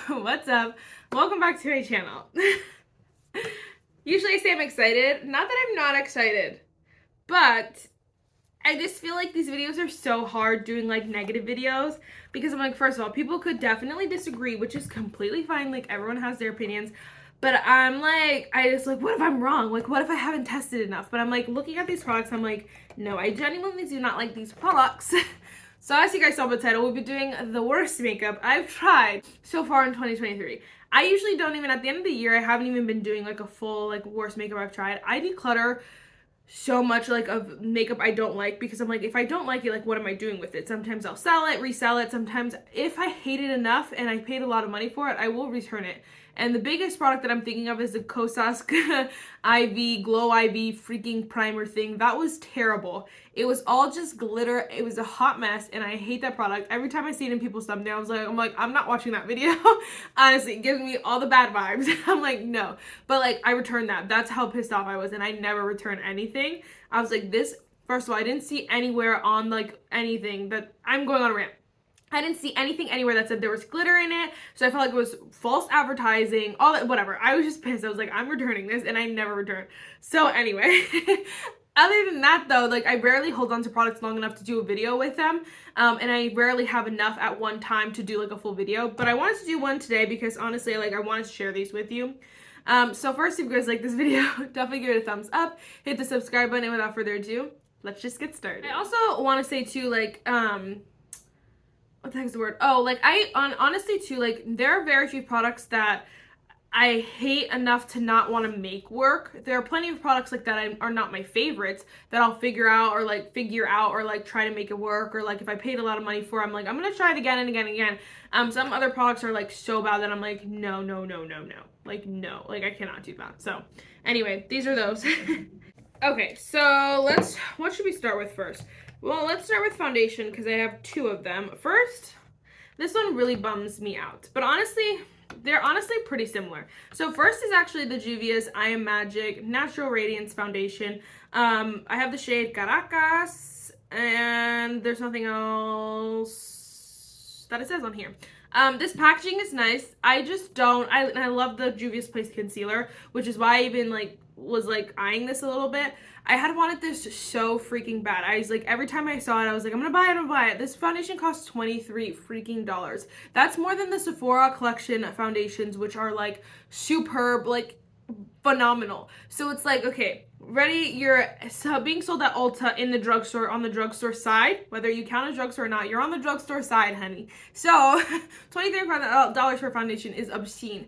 What's up? Welcome back to my channel. Usually I say I'm excited. Not that I'm not excited, but I just feel like these videos are so hard doing like negative videos because I'm like, first of all, people could definitely disagree, which is completely fine. Like everyone has their opinions. But I'm like, I just like, what if I'm wrong? Like, what if I haven't tested enough? But I'm like, looking at these products, I'm like, no, I genuinely do not like these products. So as you guys saw in the title, we'll be doing the worst makeup I've tried so far in 2023. I usually don't even, at the end of the year, I haven't even been doing like a full like worst makeup I've tried. I declutter so much like of makeup I don't like because I'm like, if I don't like it, like what am I doing with it? Sometimes I'll sell it, resell it. Sometimes if I hate it enough and I paid a lot of money for it, I will return it. And the biggest product that I'm thinking of is the Kosas IV Glow IV freaking primer thing. That was terrible. It was all just glitter. It was a hot mess and I hate that product. Every time I see it in people's thumbnails, I'm like, I'm not watching that video. Honestly, it gives me all the bad vibes. I'm like, no. But like, I returned that. That's how pissed off I was, and I never returned anything. I was like, this, first of all, I didn't see anywhere on like anything that, I'm going on a rant. I didn't see anything anywhere that said there was glitter in it, so I felt like it was false advertising, all that, whatever. I was just pissed. I was like, I'm returning this, and I never returned. So anyway, other than that though, like I rarely hold on to products long enough to do a video with them, and I rarely have enough at one time to do like a full video, but I wanted to do one today because honestly, like I wanted to share these with you. So first, if you guys like this video, definitely give it a thumbs up, hit the subscribe button, and without further ado, let's just get started. I also want to say too, like, what the heck's the word? Oh, like honestly too, like there are very few products that I hate enough to not want to make work. There are plenty of products like that are not my favorites that I'll figure out or like try to make it work, or like if I paid a lot of money for, I'm like, I'm gonna try it again and again and again. Some other products are like so bad that I'm like, no, no, no, no, no. Like no, like I cannot do that. So anyway, these are those. Okay, so what should we start with first? Well, let's start with foundation because I have two of them. First, this one really bums me out, but honestly, they're honestly pretty similar. So first is actually the Juvias I Am Magic Natural Radiance Foundation. I have the shade Caracas, and there's nothing else that it says on here. This packaging is nice. I just don't, I love the Juvia's Place Concealer, which is why I even was eyeing this a little bit. I had wanted this so freaking bad. I was like, every time I saw it, I was like, I'm gonna buy it. This foundation costs $23 freaking dollars. That's more than the Sephora collection foundations, which are like superb, like phenomenal. So it's like, okay, ready, you're being sold at Ulta in the drugstore, on the drugstore side, whether you count a drugstore or not, you're on the drugstore side, honey. So $23 for a foundation is obscene.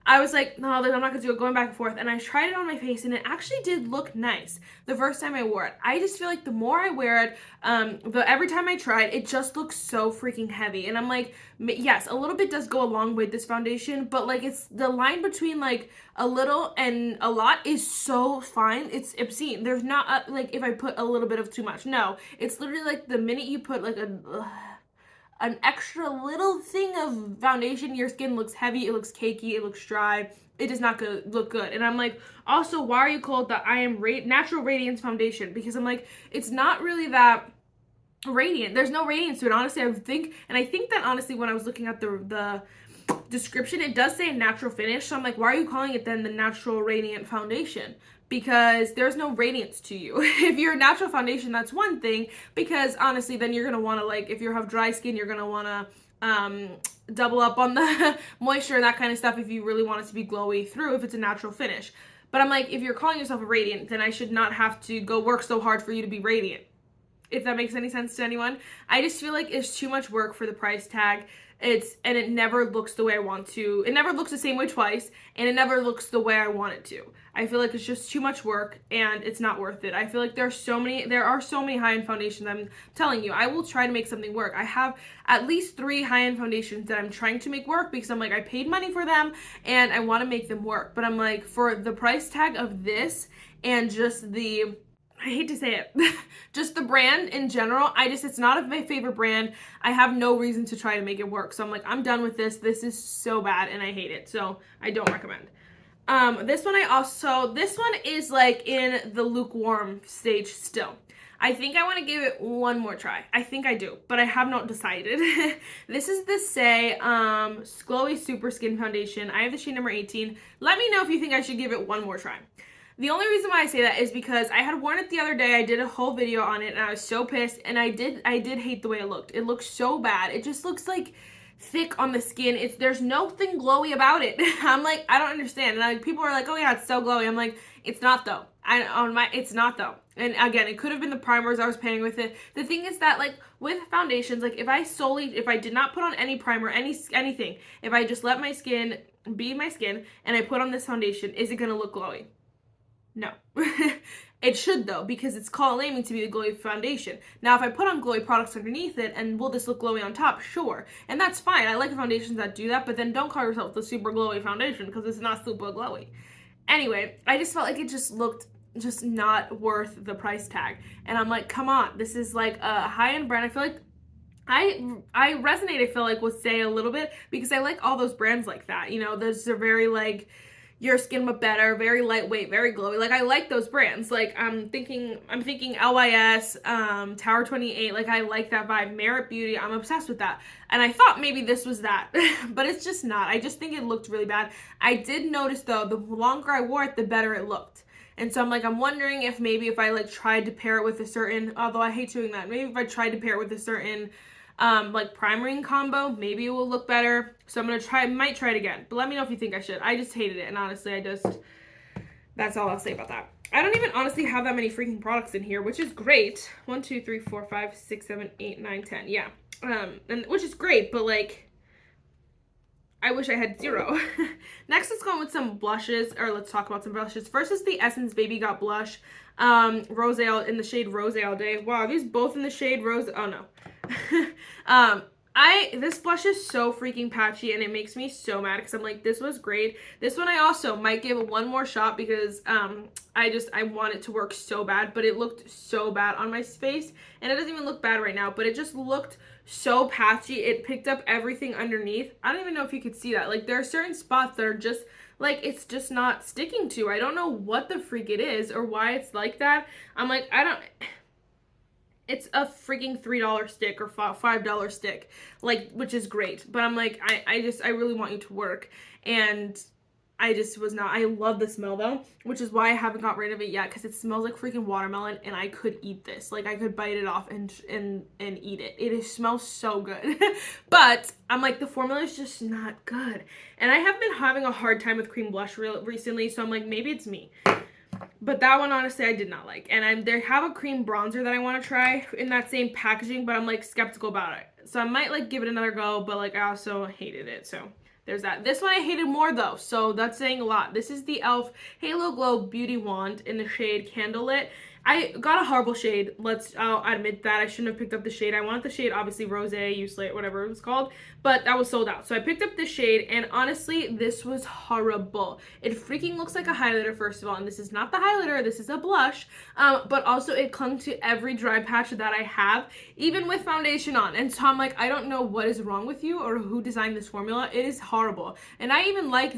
I was like, no, I'm not gonna do it, going back and forth, and I tried it on my face and it actually did look nice the first time I wore it. I just feel like the more I wear it, every time I try it, it just looks so freaking heavy, and I'm like, yes, a little bit does go a long way, this foundation, but like it's the line between like a little and a lot is so fine, it's obscene. There's not like if I put a little bit of too much, no, it's literally like the minute you put like an extra little thing of foundation, your skin looks heavy, it looks cakey, it looks dry, it does not look good. And I'm like, also, why are you called the I Am Natural Radiance Foundation? Because I'm like, it's not really that radiant. There's no radiance to it, honestly. I think that honestly, when I was looking at the description, it does say natural finish, so I'm like, why are you calling it then the Natural Radiant Foundation? Because there's no radiance to you. If you're a natural foundation, that's one thing, because honestly, then you're gonna want to, like, if you have dry skin, you're gonna want to double up on the moisture and that kind of stuff if you really want it to be glowy through, if it's a natural finish. But I'm like, if you're calling yourself a radiant, then I should not have to go work so hard for you to be radiant, if that makes any sense to anyone. I just feel like it's too much work for the price tag. And it never looks the way I want to. It never looks the same way twice, and it never looks the way I want it to. I feel like it's just too much work, and it's not worth it. I feel like there are so many high-end foundations. I'm telling you, I will try to make something work. I have at least 3 high-end foundations that I'm trying to make work because I'm like, I paid money for them, and I want to make them work. But I'm like, for the price tag of this and just the, I hate to say it, just the brand in general, it's not my favorite brand. I have no reason to try to make it work. So I'm like, I'm done with this. This is so bad and I hate it. So I don't recommend. This one is like in the lukewarm stage still. I think I want to give it one more try. I think I do, but I have not decided. This is the Saie Glowy Super Skin Foundation. I have the shade number 18. Let me know if you think I should give it one more try. The only reason why I say that is because I had worn it the other day. I did a whole video on it and I was so pissed, and I did hate the way it looked. It looked so bad. It just looks like thick on the skin. There's nothing glowy about it. I'm like, I don't understand. And people are like, oh yeah, it's so glowy. I'm like, it's not though. It's not though. And again, it could have been the primers I was pairing with it. The thing is that, like, with foundations, like, if I did not put on any primer, anything, if I just let my skin be my skin and I put on this foundation, is it gonna look glowy? No. It should though, because it's claiming to be the glowy foundation. Now, if I put on glowy products underneath it, and will this look glowy on top? Sure. And that's fine. I like the foundations that do that, but then don't call yourself the super glowy foundation, because it's not super glowy. Anyway, I just felt like it just looked just not worth the price tag. And I'm like, come on, this is like a high-end brand. I feel like I resonate, I feel like, with Saie a little bit, because I like all those brands like that. You know, those are very like your skin but better, very lightweight, very glowy. Like, I like those brands. Like, I'm thinking LYS, Tower 28. Like, I like that vibe. Merit Beauty, I'm obsessed with that. And I thought maybe this was that, but it's just not. I just think it looked really bad. I did notice though, the longer I wore it, the better it looked. And so I'm like, I'm wondering if maybe if I like tried to pair it with a certain, although I hate doing that, maybe if I tried to pair it with a certain like primering combo, maybe it will look better. So I'm gonna might try it again, but let me know if you think I should. I just hated it, and honestly, that's all I'll say about that. I don't even honestly have that many freaking products in here, which is great. 1, 2, 3, 4, 5, 6, 7, 8, 9, 10. Yeah. And which is great, but like, I wish I had 0. Next, let's go on with some blushes, or let's talk about some blushes. First is the Essence Baby Got Blush, Rose in the shade Rose All Day. Wow, are these both in the shade Rose? Oh no. This blush is so freaking patchy, and it makes me so mad, because I'm like, this was great. This one I also might give it one more shot, because I want it to work so bad, but it looked so bad on my face, and it doesn't even look bad right now, but it just looked so patchy. It picked up everything underneath. I don't even know if you could see that. Like, there are certain spots that are just like, it's just not sticking to. I don't know what the freak it is or why it's like that. I'm like, it's a freaking $3 stick or $5 stick, like, which is great. But I'm like, I really want you to work. And I just was not. I love the smell though, which is why I haven't got rid of it yet, because it smells like freaking watermelon, and I could eat this. Like, I could bite it off and eat it. It smells so good. But I'm like, the formula is just not good. And I have been having a hard time with cream blush recently, so I'm like, maybe it's me. But that one, honestly, I did not like. And they have a cream bronzer that I want to try in that same packaging, but I'm like skeptical about it. So I might like give it another go, but like, I also hated it. So there's that. This one I hated more though, so that's saying a lot. This is the e.l.f. Halo Glow Beauty Wand in the shade Candlelit. I got a horrible shade. I'll admit that. I shouldn't have picked up the shade. I wanted the shade, obviously, Rose, Slate, whatever it was called, but that was sold out. So I picked up this shade, and honestly, this was horrible. It freaking looks like a highlighter, first of all, and this is not the highlighter. This is a blush, but also it clung to every dry patch that I have, even with foundation on. And so I'm like, I don't know what is wrong with you or who designed this formula. It is horrible. And I even like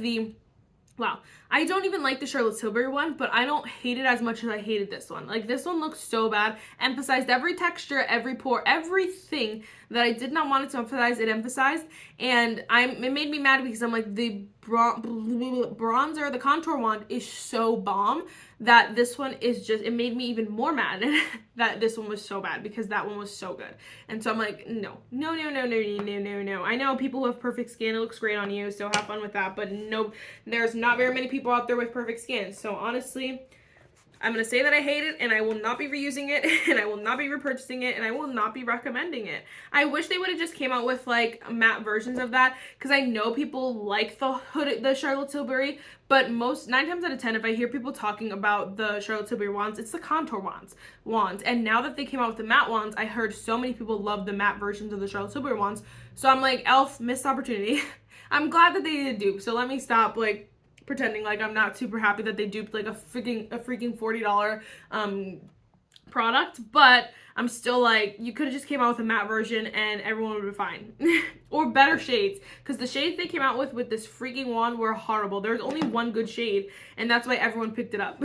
I don't even like the Charlotte Tilbury one, but I don't hate it as much as I hated this one. Like, this one looks so bad. Emphasized every texture, every pore, everything that I did not want it to emphasize, it emphasized. And it made me mad, because I'm like, the bronzer, the contour wand is so bomb that this one is just, it made me even more mad that this one was so bad, because that one was so good. And so I'm like, no. I know people who have perfect skin, it looks great on you, so have fun with that, but no, there's not very many people out there with perfect skin. So honestly, I'm going to say that I hate it, and I will not be reusing it, and I will not be repurchasing it, and I will not be recommending it. I wish they would have just came out with like matte versions of that, because I know people like the Charlotte Tilbury, but 9 times out of 10, if I hear people talking about the Charlotte Tilbury wands, it's the contour wands. And now that they came out with the matte wands, I heard so many people love the matte versions of the Charlotte Tilbury wands. So I'm like, e.l.f. missed opportunity. I'm glad that they did dupe, so let me stop like pretending like I'm not super happy that they duped like a freaking $40 product, but I'm still like, you could have just came out with a matte version and everyone would be fine. Or better shades, because the shades they came out with this freaking wand were horrible. There's only one good shade, and that's why everyone picked it up.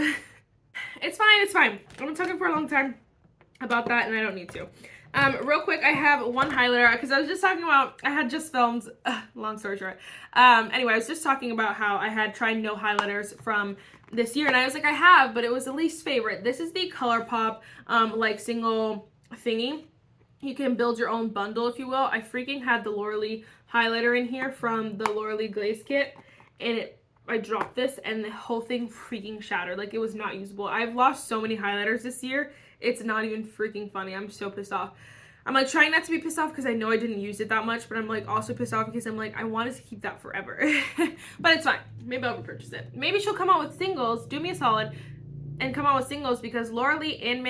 It's fine. I've been talking for a long time. about that, and I don't need to. Real quick, I have one highlighter because I was just talking about, I had just filmed, long story short. Anyway, I was just talking about how I had tried no highlighters from this year, and I was like, I have, but it was the least favorite. This is the Colourpop, like single thingy. You can build your own bundle, if you will. I freaking had the Lauralee highlighter in here from the Lauralee Glaze Kit, and I dropped this, and the whole thing freaking shattered. Like, it was not usable. I've lost so many highlighters this year. It's not even freaking funny. I'm so pissed off. I'm like trying not to be pissed off because I know I didn't use it that much, but I'm like also pissed off because I'm like, I wanted to keep that forever. But it's fine. Maybe I'll repurchase it. Maybe she'll come out with singles, do me a solid, and come out with singles, because Lauralee and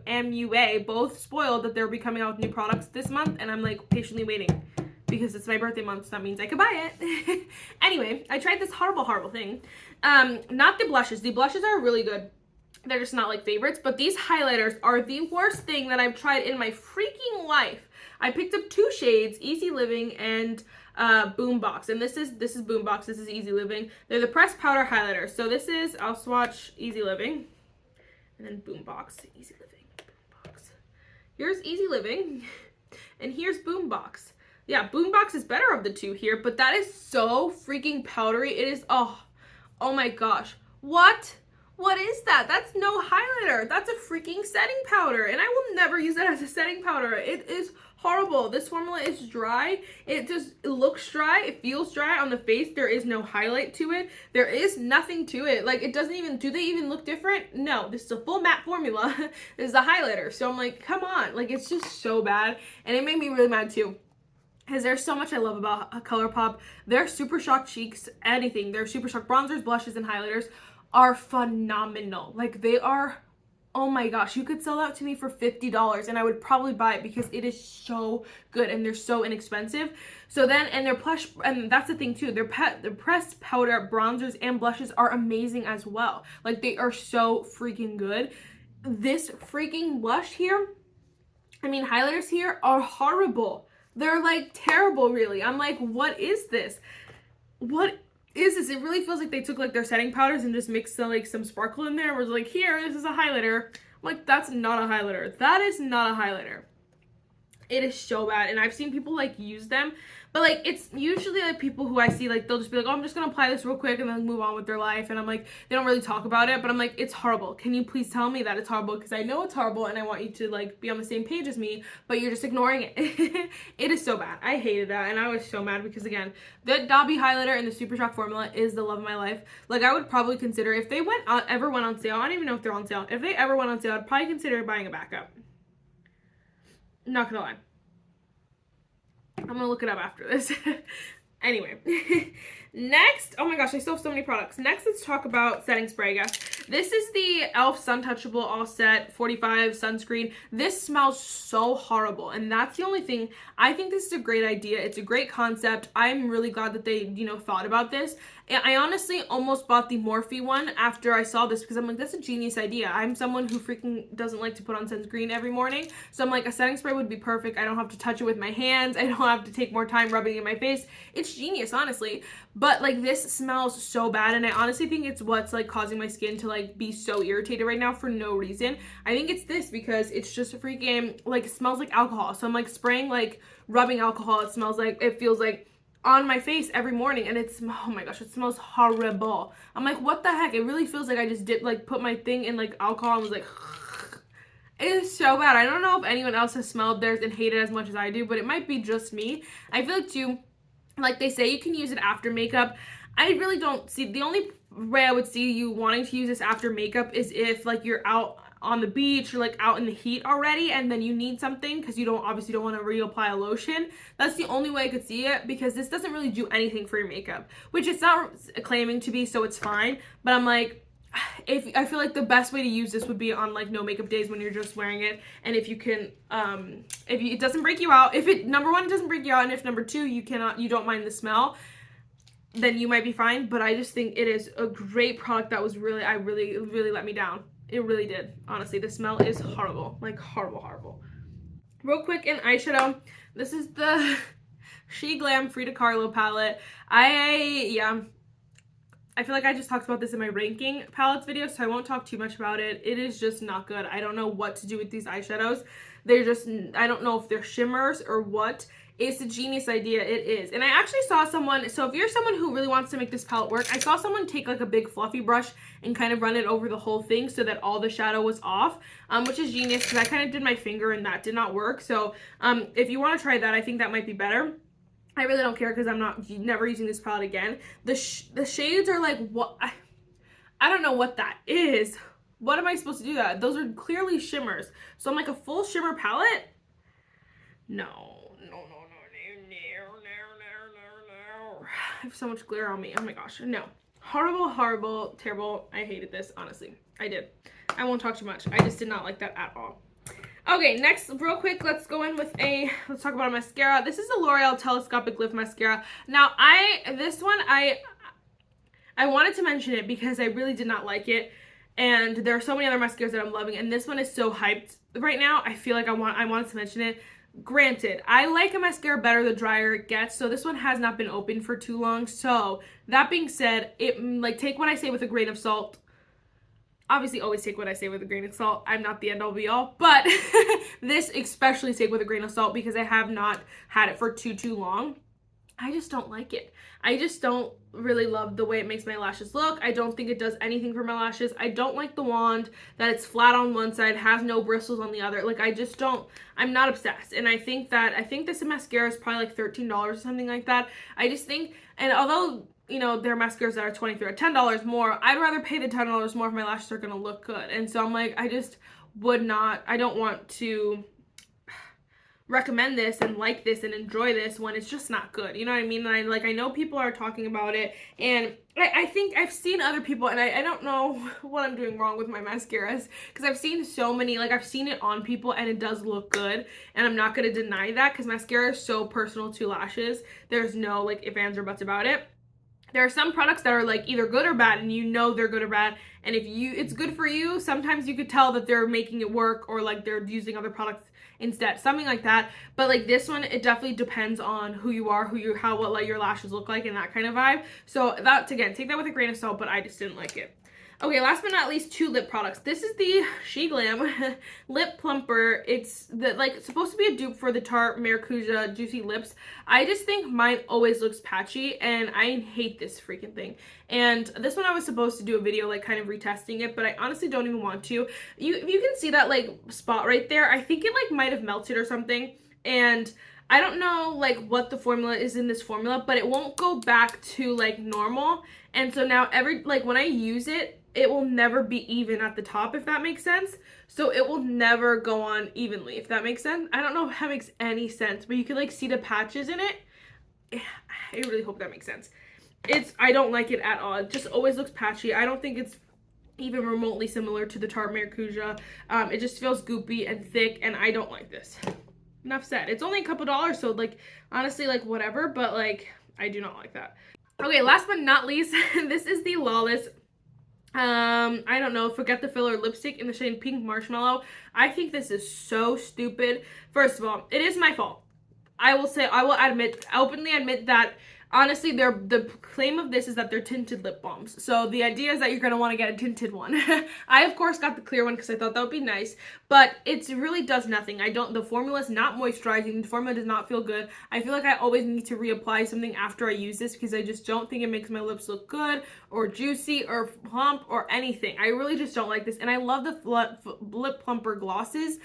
MUA both spoiled that they'll be coming out with new products this month, and I'm like patiently waiting because it's my birthday month, so that means I could buy it. Anyway, I tried this horrible thing. Not the blushes. The blushes are really good. They're just not like favorites, but these highlighters are the worst thing that I've tried in my freaking life. I picked up 2 shades, Easy Living and Boombox, and this is Boombox, this is Easy Living. They're the pressed powder highlighters. So this is, I'll swatch Easy Living and then Boombox. Easy Living, Boombox. Here's Easy Living and here's Boombox. Yeah, Boombox is better of the two here, but that is so freaking powdery. It is, oh my gosh. What is that? That's no highlighter. That's a freaking setting powder, and I will never use it as a setting powder. It is horrible. This formula is dry. It looks dry. It feels dry on the face. There is no highlight to it. There is nothing to it. Like, it doesn't even, do they even look different? No, this is a full matte formula. This is a highlighter. So I'm like, come on. Like, it's just so bad, and it made me really mad too, because there's so much I love about Colourpop. Their Super Shock cheeks, anything. Their Super Shock bronzers, blushes, and highlighters are phenomenal. Like, they are, oh my gosh, you could sell that to me for $50 and I would probably buy it because it is so good and they're so inexpensive. So then, and their plush, and that's the thing too, their pressed powder bronzers and blushes are amazing as well. Like, they are so freaking good. This freaking blush here, I mean, highlighters here are horrible. They're like terrible, really. I'm like, what is this? What is this? It really feels like they took like their setting powders and just mixed like some sparkle in there and was like, here, this is a highlighter. I'm like, that's not a highlighter. That is not a highlighter. It is so bad, and I've seen people like use them, but like, it's usually like people who I see, like, they'll just be like, oh, I'm just gonna apply this real quick and then move on with their life, and I'm like, they don't really talk about it, but I'm like, it's horrible. Can you please tell me that it's horrible? Because I know it's horrible and I want you to like be on the same page as me, but you're just ignoring it. It is so bad. I hated that, and I was so mad because, again, the Dobby highlighter and the Super Shock formula is the love of my life. Like, I would probably consider, if they ever went on sale, I don't even know if they're on sale, if they ever went on sale, I'd probably consider buying a backup. Not gonna lie. I'm gonna look it up after this. Anyway, next, oh my gosh, I still have so many products. Next, let's talk about setting spray, I guess. This is the e.l.f. Suntouchable All Set 45 Sunscreen. This smells so horrible, and that's the only thing. I think this is a great idea. It's a great concept. I'm really glad that they, thought about this. I honestly almost bought the Morphe one after I saw this because I'm like, that's a genius idea. I'm someone who freaking doesn't like to put on sunscreen every morning. So I'm like, a setting spray would be perfect. I don't have to touch it with my hands. I don't have to take more time rubbing it in my face. It's genius, honestly. But like, this smells so bad, and I honestly think it's what's like causing my skin to like be so irritated right now for no reason. I think it's this because it's just freaking like, it smells like alcohol. So I'm like spraying, like rubbing alcohol. It feels like on my face every morning, and it's, oh my gosh, it smells horrible. I'm like, what the heck? It really feels like I just put my thing in like alcohol and was like, it is so bad. I don't know if anyone else has smelled theirs and hated it as much as I do, but it might be just me. I feel like too, like they say you can use it after makeup. I really don't see, the only way I would see you wanting to use this after makeup is if like you're out on the beach or like out in the heat already and then you need something because you obviously don't want to reapply a lotion. That's the only way I could see it, because this doesn't really do anything for your makeup, which it's not claiming to be, so it's fine. But I'm like, I feel like the best way to use this would be on like no makeup days when you're just wearing it, and if you can it doesn't break you out, if it, number one, it doesn't break you out, and if number two, you don't mind the smell, then you might be fine. But I just think it is a great product that was really let me down. It really did. Honestly, the smell is horrible. Like, horrible. Real quick, in eyeshadow, this is the Sheglam Frida Kahlo palette. I feel like I just talked about this in my ranking palettes video, so I won't talk too much about it. It is just not good. I don't know what to do with these eyeshadows. They're just, I don't know if they're shimmers or what. It's a genius idea. It is. And I actually saw someone, so if you're someone who really wants to make this palette work, I saw someone take like a big fluffy brush and kind of run it over the whole thing so that all the shadow was off, which is genius because I kind of did my finger and that did not work. So if you want to try that, I think that might be better. I really don't care because I'm never using this palette again. The shades are like, what? I don't know what that is. What am I supposed to do that? Those are clearly shimmers. So I'm like a full shimmer palette? No. I have so much glitter on me. Oh my gosh. No. Horrible, horrible, terrible. I hated this, honestly. I did. I won't talk too much. I just did not like that at all. Okay, next, real quick, let's go in with let's talk about a mascara. This is the L'Oreal Telescopic Lift Mascara. Now, this one, I wanted to mention it because I really did not like it. And there are so many other mascaras that I'm loving. And this one is so hyped right now. I feel like I wanted to mention it. Granted, I like a mascara better the drier it gets, so this one has not been open for too long. So that being said, take what I say with a grain of salt. Obviously, always take what I say with a grain of salt. I'm not the end all be all, but this especially take with a grain of salt because I have not had it for too long. I just don't like it. I just don't really love the way it makes my lashes look. I don't think it does anything for my lashes. I don't like the wand, that it's flat on one side, has no bristles on the other. Like, I just don't, I'm not obsessed. And I think this mascara is probably like $13 or something like that. I just think, and although, you know, there are mascaras that are $23 or $10 more, I'd rather pay the $10 more if my lashes are going to look good. And so I'm like, I just I don't want to recommend this and like this and enjoy this when it's just not good, you know what I mean? And I know people are talking about it, and I think I've seen other people, and I don't know what I'm doing wrong with my mascaras because I've seen so many, like I've seen it on people and it does look good, and I'm not going to deny that because mascara is so personal to lashes. There's no like ifs, ands, or buts about it. There are some products that are like either good or bad, and you know they're good or bad, and if it's good for you, sometimes you could tell that they're making it work or like they're using other products instead, something like that. But like this one, it definitely depends on who you are, what your lashes look like, and that kind of vibe. So that's, again, take that with a grain of salt, but I just didn't like it. Okay, last but not least, 2 lip products. This is the Sheglam Lip Plumper. It's supposed to be a dupe for the Tarte Maracuja Juicy Lips. I just think mine always looks patchy, and I hate this freaking thing. And this one I was supposed to do a video like kind of retesting it, but I honestly don't even want to. You can see that like spot right there. I think it like might have melted or something, and I don't know like what the formula is in this formula, but it won't go back to like normal. And so now when I use it, it will never be even at the top, if that makes sense. So it will never go on evenly, if that makes sense. I don't know if that makes any sense, but you can like see the patches in it. I really hope that makes sense. I don't like it at all. It just always looks patchy. I don't think it's even remotely similar to the Tarte Maracuja. It just feels goopy and thick, and I don't like this. Enough said. It's only a couple dollars, so like honestly, like whatever, but like I do not like that. Okay, last but not least, this is the Lawless I don't know, Forget the Filler lipstick in the shade Pink Marshmallow. I think this is so stupid. First of all, it is my fault. I will openly admit that honestly, the claim of this is that they're tinted lip balms. So the idea is that you're going to want to get a tinted one. I, of course, got the clear one because I thought that would be nice. But it really does nothing. The formula is not moisturizing. The formula does not feel good. I feel like I always need to reapply something after I use this because I just don't think it makes my lips look good or juicy or plump or anything. I really just don't like this. And I love the lip plumper glosses.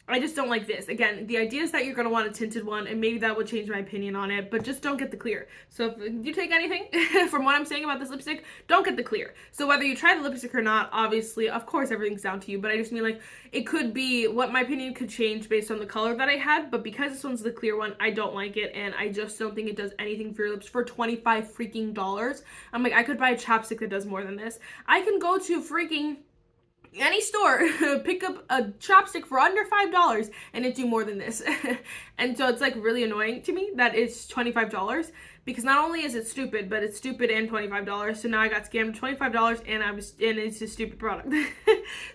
I just don't like this. Again, the idea is that you're going to want a tinted one, and maybe that would change my opinion on it, but just don't get the clear. So if you take anything from what I'm saying about this lipstick, don't get the clear. So whether you try the lipstick or not, obviously, of course, everything's down to you, but I just mean like, it could be, what my opinion could change based on the color that I had, but because this one's the clear one, I don't like it, and I just don't think it does anything for your lips for $25 freaking dollars. I'm like, I could buy a chapstick that does more than this. I can go to freaking any store, pick up a chapstick for under $5 and it do more than this. And so it's like really annoying to me that it's $25 because not only is it stupid, but it's stupid and $25. So now I got scammed $25 and it's a stupid product.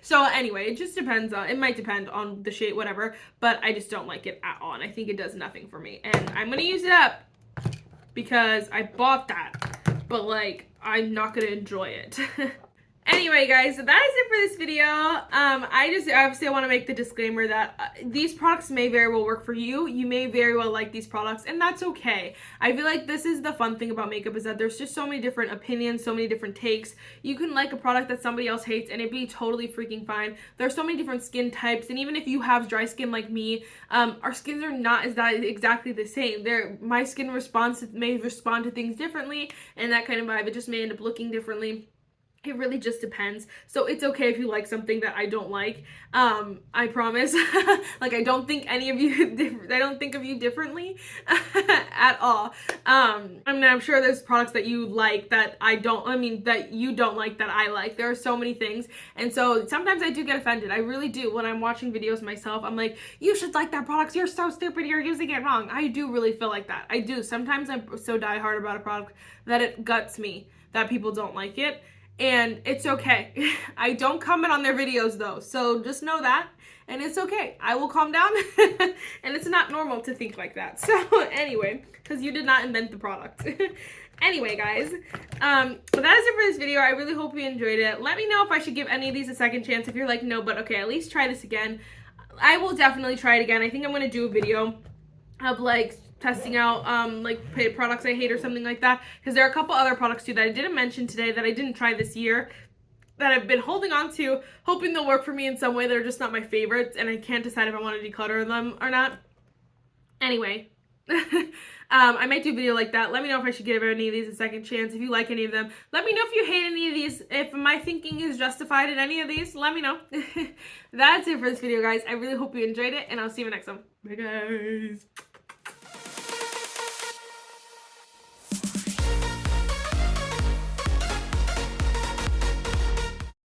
So anyway, it just depends on, it might depend on the shade, whatever, but I just don't like it at all. And I think it does nothing for me. And I'm going to use it up because I bought that. but like I'm not gonna enjoy it. Anyway, guys, so that is it for this video. Obviously I want to make the disclaimer that these products may very well work for you. You may very well like these products, and that's okay. I feel like this is the fun thing about makeup, is that there's just so many different opinions, so many different takes. You can like a product that somebody else hates and it'd be totally freaking fine. There's so many different skin types, and even if you have dry skin like me, our skins are not exactly the same. My skin may respond to things differently, and that kind of vibe. It just may end up looking differently. It really just depends. So it's okay if you like something that I don't like. I promise. Like, I don't think of you differently at all. I mean, I'm sure there's products that you like that that you don't like that I like. There are so many things. And so sometimes I do get offended. I really do. When I'm watching videos myself, I'm like, you should like that product. You're so stupid. You're using it wrong. I do really feel like that. I do. Sometimes I'm so diehard about a product that it guts me that people don't like it. And it's okay. I don't comment on their videos though, so just know that, and it's okay. I will calm down, and it's not normal to think like that. So anyway, because you did not invent the product. Anyway, guys, that is it for this video. I really hope you enjoyed it. Let me know if I should give any of these a second chance. If you're like, no, but okay, at least try this again. I will definitely try it again. I think I'm going to do a video of like testing out like products I hate or something like that, because there are a couple other products too that I didn't mention today that I didn't try this year that I've been holding on to, hoping they'll work for me in some way. They're just not my favorites, and I can't decide if I want to declutter them or not. Anyway, I might do a video like that. Let me know if I should give any of these a second chance. If you like any of them, let me know if you hate any of these. If my thinking is justified in any of these, let me know. That's it for this video, guys. I really hope you enjoyed it, and I'll see you in the next one. Bye, guys.